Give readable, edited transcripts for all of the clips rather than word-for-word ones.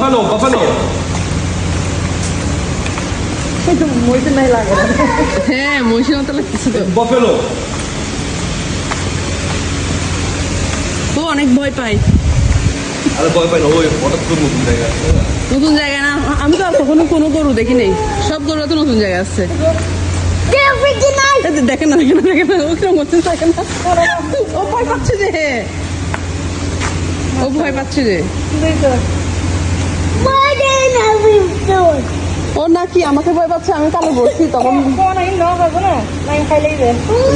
buffalo, buffalo. মহিষের নাই লাগে হ্যাঁ মহিষের মতো লাগতেছে তো। Buffalo. ও অনেক ভয় পাই। আরে ভয় পাই না, ওই হঠাৎ করে নতুন জায়গা। নতুন জায়গায় না, আমি তো আর কখনো কোনো গরু দেখি নাই, সব গরু তো নতুন জায়গা আছে। দেখেন না দেখেন না দেখেন না, ও কিরকম করছে দেখেন না, ও ভয় পাচ্ছে যে, ও ভয় পাচ্ছে যে। ও নাকি আমাকে ভয় পাচ্ছে, আমি কালো বলছি তখন।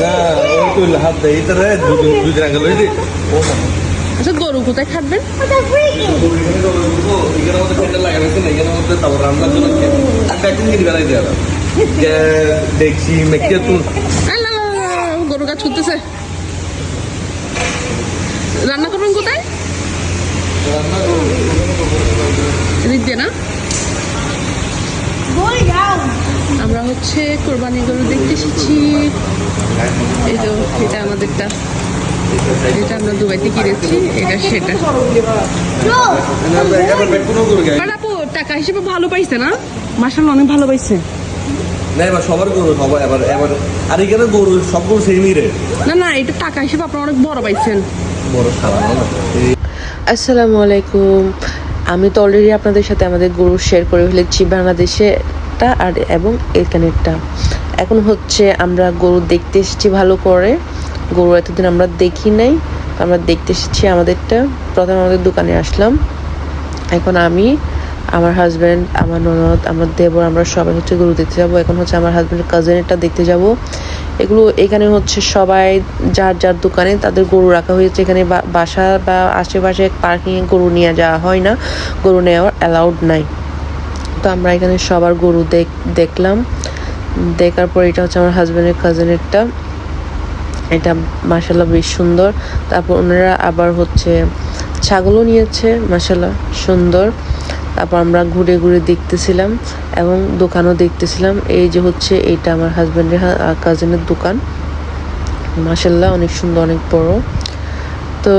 না, ওই তো হাত দেয়, এই তারে দুদিন আগে লইছি। ও আচ্ছা গরু কোথায় খাটবেন? এখানে আমাদের প্যান্ডেল লাগানো আছে না, এখানে আমাদের তারপর রান্নার জন্য একটা কিনে বানাই দেওয়া দেখছি মেকে তুল গরু গাছ ছুটতেছে। রান্না করবেন কোথায়? এদিক দিয়ে না? আমরা হচ্ছে কোরবানি গরু দেখতে এসেছি। এই তো এটা আমাদেরটা, এটা আমরা দুবাইতে কিনেছি, এটা সেটা। আর আপু টাকা হিসেবে ভালো পাইছে না? মাশাআল্লাহ অনেক ভালো পাইছে। না এবার সবার গরু সবাই এবার এবার আর এখানে গরু সব গরু সেমই রে। না না, এটা টাকা হিসেবে আপনারা অনেক বড় পাইছেন। বড় সাবান না। আসসালামু আলাইকুম। আমি তো অলরেডি আপনাদের সাথে আমাদের গরু শেয়ার করে ফেলেছি, বাংলাদেশেরটা আর এবং এখানেরটা। এখন হচ্ছে আমরা গরু দেখতে এসেছি ভালো করে, গরু এতদিন আমরা দেখি নাই, আমরা দেখতে এসেছি আমাদেরটা। প্রথমে আমাদের দোকানে আসলাম, এখন আমি, আমার হাজব্যান্ড, আমার ননদ, আমার দেবর, আমরা সবাই হচ্ছে গরু দেখতে যাবো। এখন হচ্ছে আমার হাজব্যান্ডের কাজিনেরটা দেখতে যাব। এগুলো এখানে হচ্ছে সবাই যার যার দোকানে তাদের গরু রাখা হয়েছে। এখানে বাসা বা আশেপাশে পার্কিংয়ে গরু নিয়ে যাওয়া হয় না, গরু নেওয়ার অ্যালাউড নাই। তো আমরা এখানে সবার গরু দেখলাম। দেখার পর এটা হচ্ছে আমার হাজব্যান্ডের কাজিনেরটা, এটা মাশাআল্লাহ বেশ সুন্দর। তারপর ওনারা আবার হচ্ছে ছাগলও নিয়েছে, মাশাআল্লাহ সুন্দর। তারপর আমরা ঘুরে ঘুরে দেখতেছিলাম এবং দোকানও দেখতেছিলাম। এই যে হচ্ছে এইটা আমার হাজব্যান্ডের কাজিনের দোকান, মাশাআল্লাহ অনেক সুন্দর, অনেক বড়। তো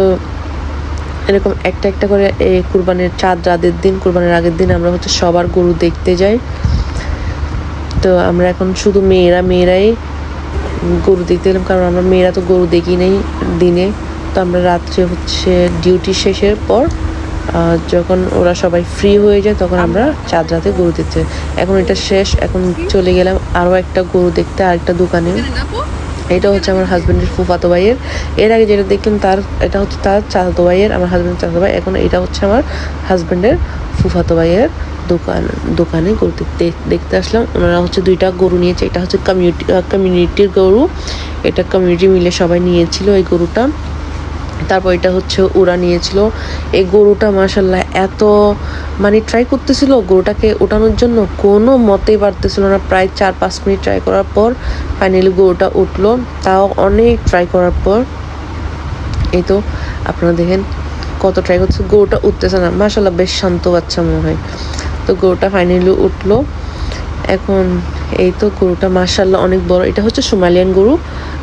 এরকম একটা একটা করে এই কুরবানির রাতের দিন, কুরবানির আগের দিন আমরা হচ্ছে সবার গরু দেখতে যাই। তো আমরা এখন শুধু মেয়েরাই গরু দেখতে গেলাম, কারণ আমরা মেয়েরা তো গরু দেখি নেই দিনে। তো আমরা রাত্রে হচ্ছে ডিউটি শেষের পর যখন ওরা সবাই ফ্রি হয়ে যায় তখন আমরা চাঁদ রাতে গরু দেখতে। এখন এটা শেষ, এখন চলে গেলাম আরও একটা গরু দেখতে আরেকটা দোকানে। এটা হচ্ছে আমার হাজব্যান্ডের ফুফাতো ভাইয়ের। এর আগে যেটা দেখলাম এটা হচ্ছে তার চাচাতো ভাইয়ের, আমার হাজব্যান্ডের চাচাতো ভাই। এখন এটা হচ্ছে আমার হাজব্যান্ডের ফুফাতো ভাইয়ের দোকানে গরু দেখতে আসলাম। ওনারা হচ্ছে দুইটা গরু নিয়েছে, এটা হচ্ছে কমিউনিটির গরু, এটা কমিউনিটি মিলে সবাই নিয়েছিল এই গরুটা। তারপর এটা হচ্ছে ওরা নিয়েছিল। এই গরুটা মাশাআল্লাহ এত মানে ট্রাই করতেছিল গরুটাকে ওঠানোর জন্য, কোনো মতেই পারতেছিল না। প্রায় 4-5 মিনিট ট্রাই করার পর ফাইনালি গরুটা উঠলো, তাও অনেক ট্রাই করার পর। এই তো আপনারা দেখেন কত ট্রাই করছে, গরুটা উঠতেছে না। মাশাআল্লাহ বেশ শান্ত বাচ্চা মনে হয়। তো গরুটা ফাইনালি উঠলো। এখন এই তো গরুটা মাশাআল্লাহ অনেক বড়, এটা হচ্ছে সোমালিয়ান গরু।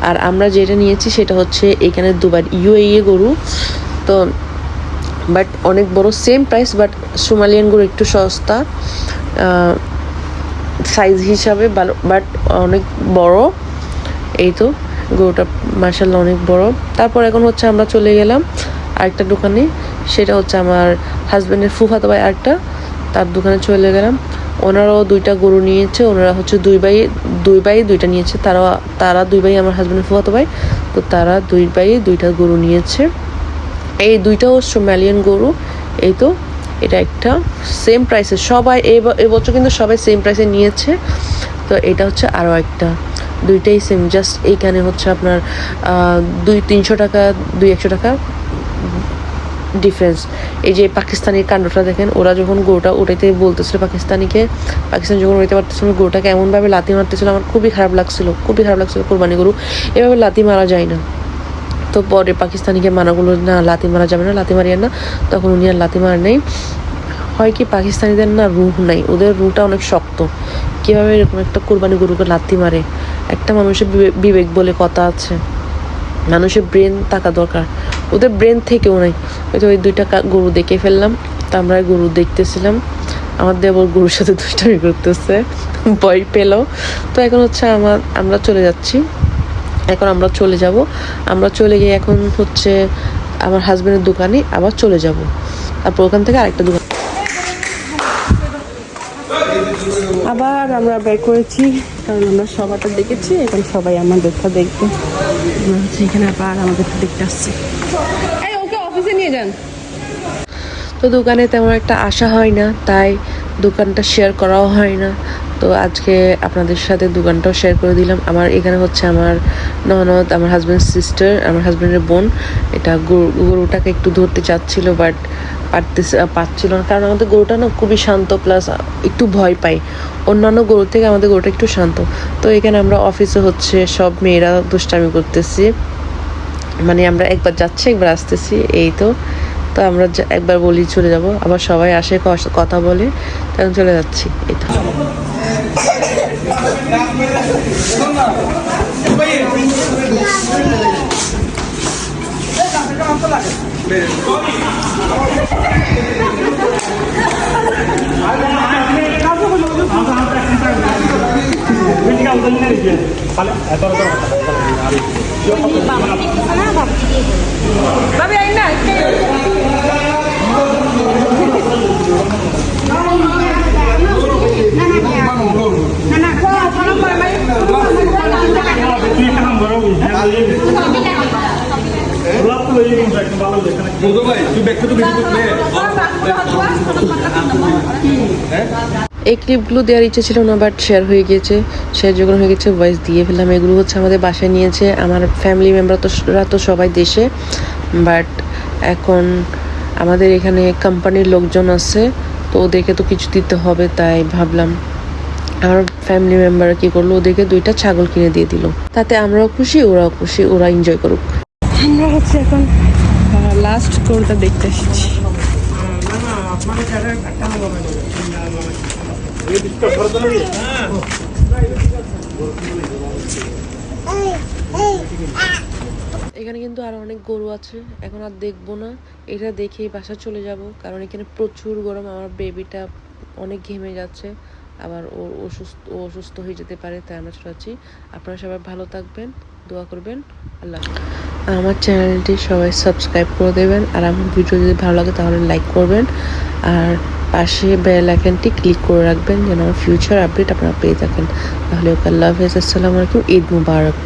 আর আমরা যেটা নিয়েছি সেটা হচ্ছে এখানে দুবাই UAE গরু। তো বাট অনেক বড়, সেম প্রাইস, বাট সোমালিয়ান গরু একটু সস্তা সাইজ হিসাবে, বাট অনেক বড়। এই তো গরুটা মাশাআল্লাহ অনেক বড়। তারপর এখন হচ্ছে আমরা চলে গেলাম আরেকটা দোকানে, সেটা হচ্ছে আমার হাজব্যান্ডের ফুফাতো ভাই আরেকটা, তার দোকানে চলে গেলাম। ওনারাও দুইটা গরু নিয়েছে, ওনারা হচ্ছে দুই ভাই দুইটা নিয়েছে। তারা দুই ভাই আমার হাজব্যান্ডের ফুফাতো ভাই। তো তারা দুই ভাই দুইটা গরু নিয়েছে। এই দুইটাও সোমালিয়ান গরু। এই তো এটা একটা সেম প্রাইসে, সবাই এবছর কিন্তু সবাই সেম প্রাইসে নিয়েছে। তো এটা হচ্ছে আরও একটা, দুইটাই সেম, জাস্ট এইখানে হচ্ছে আপনার 200-300 টাকা, 200-100 টাকা ডিফারেন্স। এই যে পাকিস্তানি কাণ্ডটা দেখেন, ওরা যখন গরুটা উঠাইতে বলতেছিল পাকিস্তান যখন উঠাইতে পারতেছিল, গরুটাকে এমনভাবে লাথি মারতেছিল, আমার খুবই খারাপ লাগছিল কোরবানি গরু এভাবে লাথি মারা যায় না। তো পরে পাকিস্তানিকে মানা করলো, না লাথি মারা যাবে না, লাথি মারিয়ে না। তখন উনি আর লাথি মার নেই। হয় কি পাকিস্তানিদের না রুহ নাই, ওদের রুহটা অনেক শক্ত। কীভাবে এরকম একটা কোরবানি গরুকে লাথি মারে? একটা মানুষের বিবেক বলে কথা আছে, মানুষের ব্রেন থাকা দরকার, ওদের ব্রেন থেকেও নাই। ওই তো ওই দুইটা গরু দেখে ফেললাম। তো আমরা গরু দেখতেছিলাম, আমার দেবর গরুর সাথে দুষ্টামি করতেছে, ভয় পেল। তো এখন হচ্ছে আমরা চলে যাচ্ছি, এখন আমরা চলে যাব। আমরা চলে গিয়ে এখন হচ্ছে আমার হাজবেন্ডের দোকানে আবার চলে যাব, তারপর ওখান থেকে আরেকটা দোকান আবার আমরা বের করেছি, কারণ আমরা সবারটা দেখেছি, এখন সবাই আমাদেরটা দেখবে। আমরা হচ্ছে এখানে আবার আমাদেরটা দেখতে আসছি। এই ওকে অফিসে নিয়ে যান। তো দোকানে তেমন একটা আসা হয় না, তাই দোকানটা শেয়ার করাও হয় না। তো আজকে আপনাদের সাথে দোকানটাও শেয়ার করে দিলাম। আমার এখানে হচ্ছে আমার ননদ, আমার হাজব্যান্ড সিস্টার, আমার হাজব্যান্ডের বোন এটা গরুটাকে একটু ধরতে চাচ্ছিল, বাট পারছিল না, কারণ আমাদের গরুটা না খুবই শান্ত, প্লাস একটু ভয় পাই অন্যান্য গরু থেকে, আমাদের গরুটা একটু শান্ত। তো এখানে আমরা অফিসে হচ্ছে সব মেয়েরা দুষ্টামি করতেছি, মানে আমরা একবার যাচ্ছি একবার আসতেছি, এই তো। তো আমরা একবার বলি চলে যাব, আবার সবাই আসে কথা বলে, তখন চলে যাচ্ছি, এই তো। ভাবি আই না এই ক্লিপগুলো দেওয়ার ইচ্ছে ছিল না, বাট শেয়ার হয়ে গিয়েছে, শেয়ার যখন হয়ে গেছে ভয়েস দিয়ে ফেললাম। এগুলো হচ্ছে আমাদের বাসায় নিয়েছে আমার ফ্যামিলি মেম্বাররা, তো সবাই দেশে, বাট এখন আমাদের এখানে কোম্পানির লোকজন আছে, তো ওদেরকে তো কিছু দিতে হবে, তাই ভাবলাম আমার ফ্যামিলি মেম্বার কী করলো, ওদেরকে 2টা ছাগল কিনে দিয়ে দিল, তাতে আমরাও খুশি, ওরাও খুশি, ওরা এনজয় করুক। আমরা হচ্ছে এখন লাস্ট গরুটা দেখতে এসেছি। এখানে কিন্তু আরো অনেক গরু আছে, এখন আর দেখবো না, এটা দেখেই বাসা চলে যাব, কারণ এখানে প্রচুর গরম, আমার বেবিটা অনেক ঘেমে যাচ্ছে, আবার অসুস্থ হয়ে যেতে পারে, তাই আমরা চলে যাচ্ছি। আপনারা সবাই ভালো থাকবেন, দোয়া করবেন, আল্লাহ। আমার চ্যানেলটি সবাই সাবস্ক্রাইব করে দেবেন, আর আমার ভিডিও যদি ভালো লাগে তাহলে লাইক করবেন, আর পাশে বেল আইকনটি ক্লিক করে রাখবেন যেন আমার ফিউচার আপডেট আপনারা পেয়ে থাকেন। তাহলে ওকে আল্লাহ হাফেজ, আসসালামু আলাইকুম, ঈদ মুবারক।